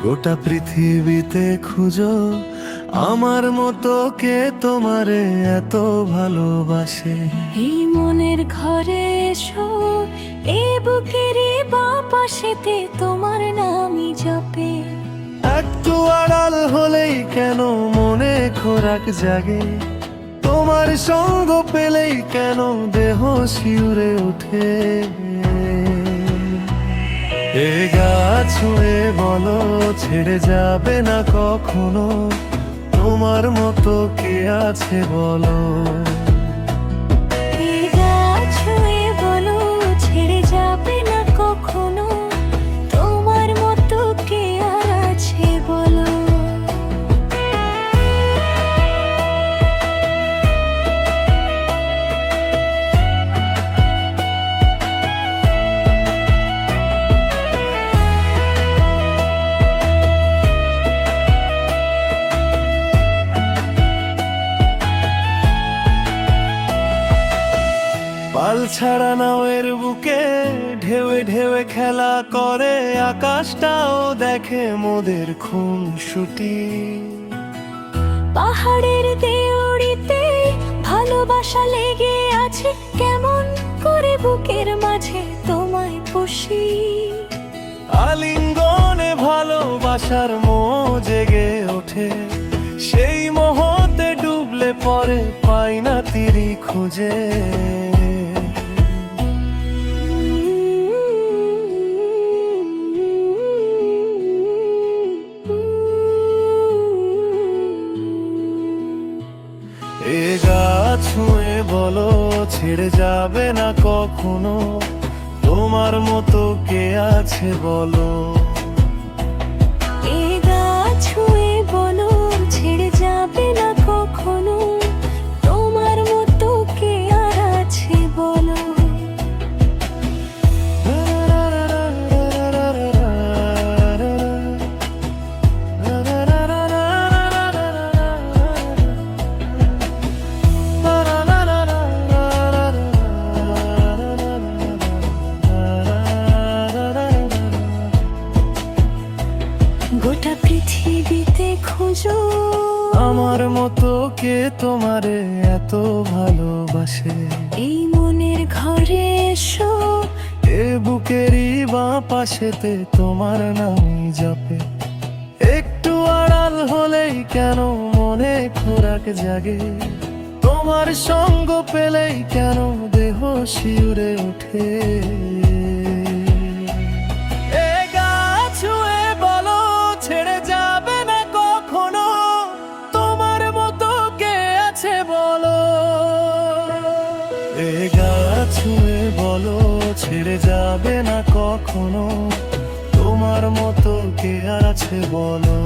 গোটা পৃথিবীতে খুঁজো আমার মতো কে তোমারে এত ভালোবাসে। এই মনের ঘরে এসো, এ বুকেরই বাঁ পাশেতে তোমার নামই জপে। একটু আড়াল হলেই কেন মনে খোরাক জাগে, তোমার সঙ্গ পেলেই কেন দেহ শিউরে ওঠে। এ গা ছুঁয়ে বলো ছেড়ে যাবে না কখনো, তোমার মতো কে আছে বলো। এ গা ছুঁয়ে বলো ছেড়ে যাবে না কখনো, তোমার মতো কে আর আছে বলো। পাল ছাড়া নাওয়ের বুকে ঢেউে ঢেউে খেলা করে, আকাশটাও দেখে মোদের খুনসুটি। পাহাড়ের দেউড়িতে ভালোবাসা লেগে আছে, কেমন করে বুকের মাঝে তোমায় পুষি। আলিঙ্গনে ভালোবাসার মোহ জেগে ওঠে, সেই মোহতে ডুবলে পরে পাই না তীরি খুঁজে। এ গা ছুঁয়ে বলো ছেড়ে যাবে না কখনো, তোমার মতো কে আছে বলো। এ গা ছুঁয়ে বলো ছেড়ে যাবে না কখনো, তোমার মতো কে আর আছে বলো। গোটা পৃথিবীতে খুঁজো আমার মতো কে তোমারে এত ভালোবাসে। এই মনের ঘরে এসো, এ বুকেরই বাঁ পাশেতে তোমার নামই জপে। একটু আড়াল হলেই কেন মনে খোরাক জাগে, তোমার সঙ্গ পেলেই কেন দেহ শিউরে ওঠে। এ গা ছুঁয়ে বলো ছেড়ে যাবে না কখনো, তোমার মতো কে আছে বলো। এ গা ছুঁয়ে বলো ছেড়ে যাবে না কখনো, তোমার মতো কে আর আছে বলো।